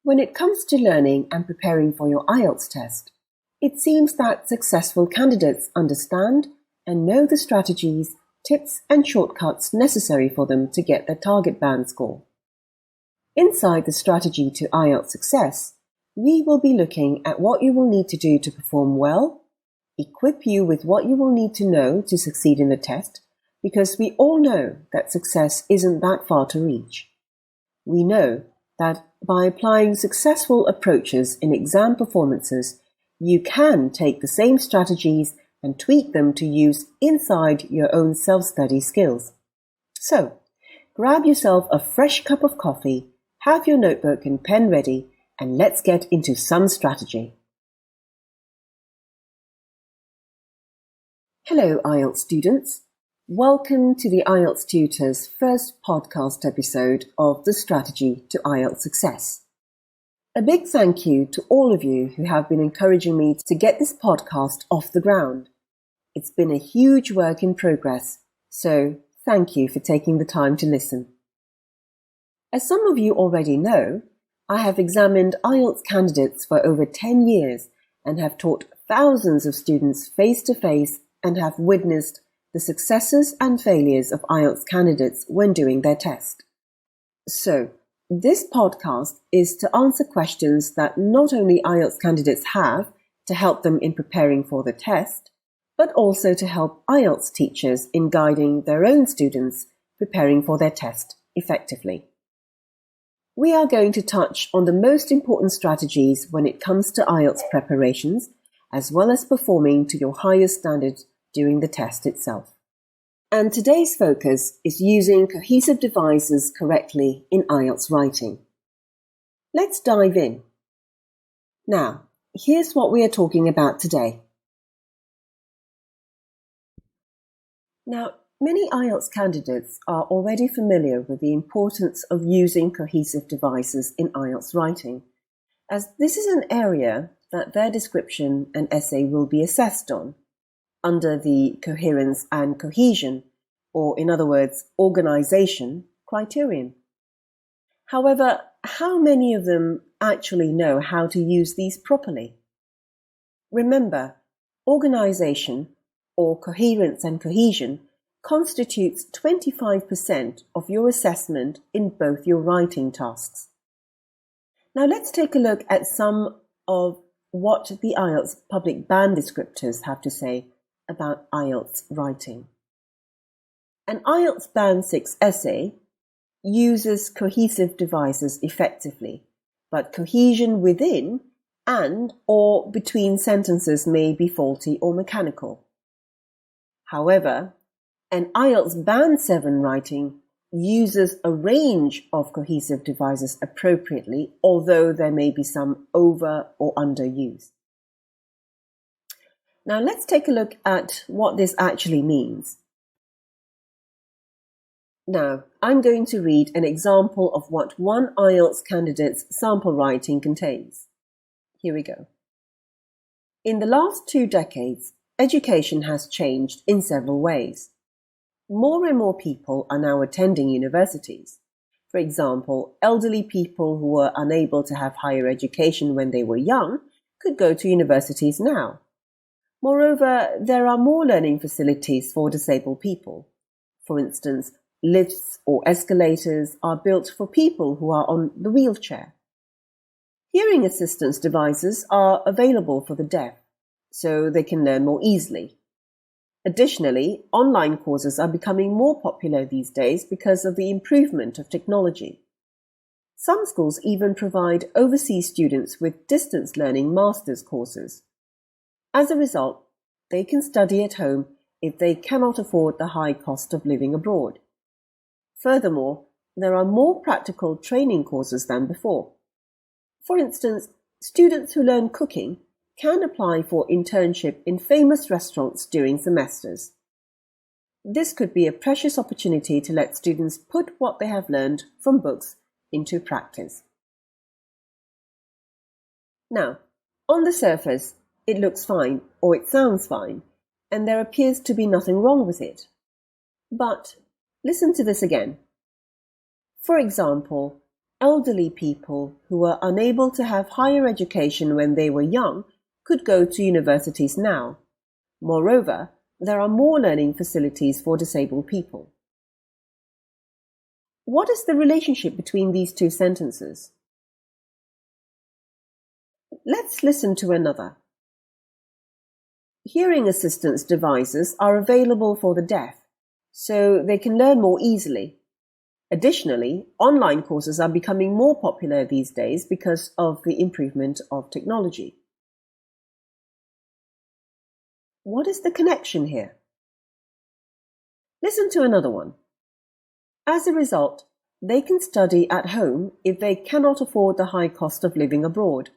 When it comes to learning and preparing for your IELTS test, it seems that successful candidates understand and know the strategies, tips and shortcuts necessary for them to get their target band score. Inside the strategy to IELTS success, we will be looking at what you will need to do to perform well, equip you with what you will need to know to succeed in the test, because we all know that success isn't that far to reach. We know that by applying successful approaches in exam performances, you can take the same strategies and tweak them to use inside your own self-study skills. So, grab yourself a fresh cup of coffee, have your notebook and pen ready, and let's get into some strategy. Hello IELTS students. Welcome to the IELTS Tutor's first podcast episode of the Strategy to IELTS Success. A big thank you to all of you who have been encouraging me to get this podcast off the ground. It's been a huge work in progress, so thank you for taking the time to listen. As some of you already know, I have examined IELTS candidates for over 10 years and have taught thousands of students face-to-face and have witnessed the successes and failures of IELTS candidates when doing their test. So, this podcast is to answer questions that not only IELTS candidates have to help them in preparing for the test, but also to help IELTS teachers in guiding their own students preparing for their test effectively. We are going to touch on the most important strategies when it comes to IELTS preparations, as well as performing to your highest standards during the test itself. And today's focus is using cohesive devices correctly in IELTS writing. Let's dive in. Now, here's what we are talking about today. Now, many IELTS candidates are already familiar with the importance of using cohesive devices in IELTS writing, as this is an area that their description and essay will be assessed on, under the coherence and cohesion, or in other words, organization criterion. However, how many of them actually know how to use these properly? Remember, organization, or coherence and cohesion, constitutes 25% of your assessment in both your writing tasks. Now let's take a look at some of what the IELTS public band descriptors have to say about IELTS writing. An IELTS Band 6 essay uses cohesive devices effectively, but cohesion within and or between sentences may be faulty or mechanical. However, an IELTS Band 7 writing uses a range of cohesive devices appropriately, although there may be some over or under use. Now let's take a look at what this actually means. Now, I'm going to read an example of what one IELTS candidate's sample writing contains. Here we go. In the last 2 decades, education has changed in several ways. More and more people are now attending universities. For example, elderly people who were unable to have higher education when they were young could go to universities now. Moreover, there are more learning facilities for disabled people. For instance, lifts or escalators are built for people who are on the wheelchair. Hearing assistance devices are available for the deaf, so they can learn more easily. Additionally, online courses are becoming more popular these days because of the improvement of technology. Some schools even provide overseas students with distance learning master's courses. As a result, they can study at home if they cannot afford the high cost of living abroad. Furthermore, there are more practical training courses than before. For instance, students who learn cooking can apply for internship in famous restaurants during semesters. This could be a precious opportunity to let students put what they have learned from books into practice. Now, on the surface, it looks fine or it sounds fine, and there appears to be nothing wrong with it. But listen to this again. For example, elderly people who were unable to have higher education when they were young could go to universities now. Moreover, there are more learning facilities for disabled people. What is the relationship between these two sentences? Let's listen to another. Hearing assistance devices are available for the deaf, so they can learn more easily. Additionally, online courses are becoming more popular these days because of the improvement of technology. What is the connection here? Listen to another one. As a result, they can study at home if they cannot afford the high cost of living abroad.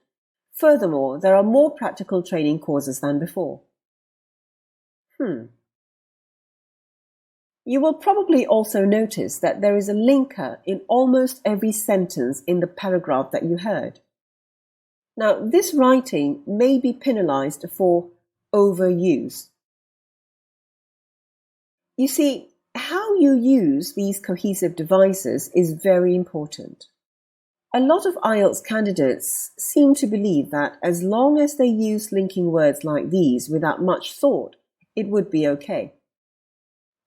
Furthermore, there are more practical training courses than before. You will probably also notice that there is a linker in almost every sentence in the paragraph that you heard. Now, this writing may be penalized for overuse. You see, how you use these cohesive devices is very important. A lot of IELTS candidates seem to believe that as long as they use linking words like these without much thought, it would be okay.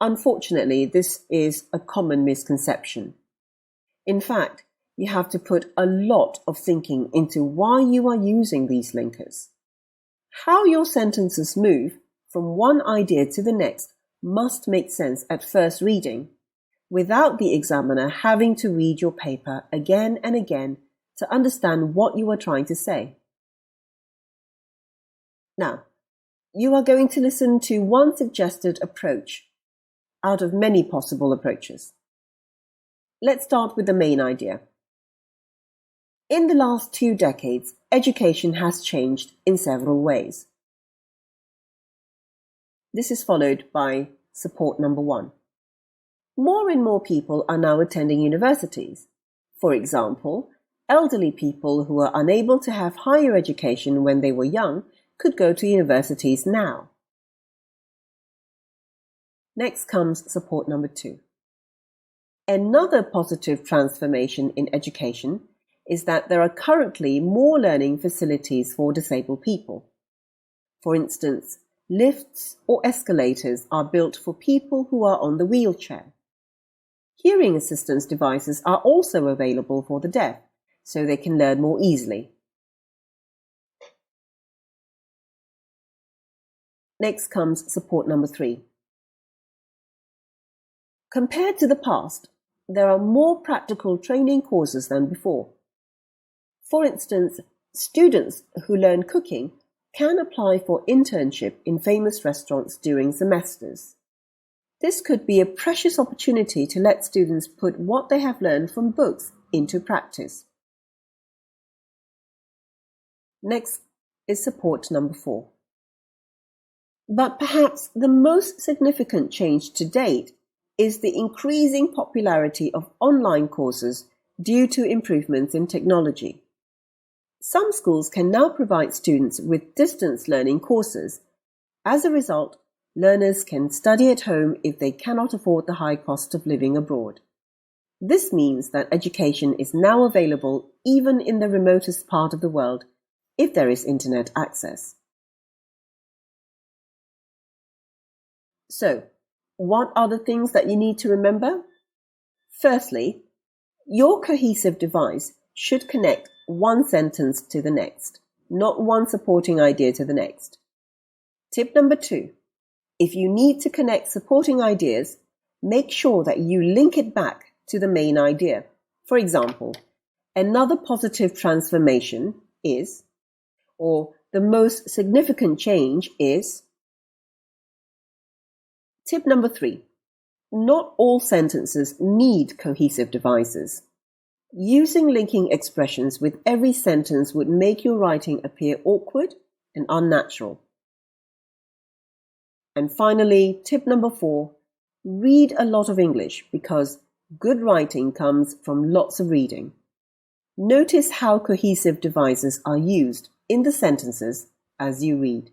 Unfortunately, this is a common misconception. In fact, you have to put a lot of thinking into why you are using these linkers. How your sentences move from one idea to the next must make sense at first reading, without the examiner having to read your paper again and again to understand what you are trying to say. Now, you are going to listen to one suggested approach out of many possible approaches. Let's start with the main idea. In the last 2 decades, education has changed in several ways. This is followed by support number 1. More and more people are now attending universities. For example, elderly people who were unable to have higher education when they were young could go to universities now. Next comes support number 2. Another positive transformation in education is that there are currently more learning facilities for disabled people. For instance, lifts or escalators are built for people who are on the wheelchair. Hearing assistance devices are also available for the deaf, so they can learn more easily. Next comes support number 3. Compared to the past, there are more practical training courses than before. For instance, students who learn cooking can apply for internship in famous restaurants during semesters. This could be a precious opportunity to let students put what they have learned from books into practice. Next is support number 4. But perhaps the most significant change to date is the increasing popularity of online courses due to improvements in technology. Some schools can now provide students with distance learning courses. As a result, learners can study at home if they cannot afford the high cost of living abroad. This means that education is now available even in the remotest part of the world if there is internet access. So, what are the things that you need to remember? Firstly, your cohesive device should connect one sentence to the next, not one supporting idea to the next. Tip number 2. If you need to connect supporting ideas, make sure that you link it back to the main idea. For example, another positive transformation is, or the most significant change is. Tip number 3. Not all sentences need cohesive devices. Using linking expressions with every sentence would make your writing appear awkward and unnatural. And finally, tip number 4, read a lot of English because good writing comes from lots of reading. Notice how cohesive devices are used in the sentences as you read.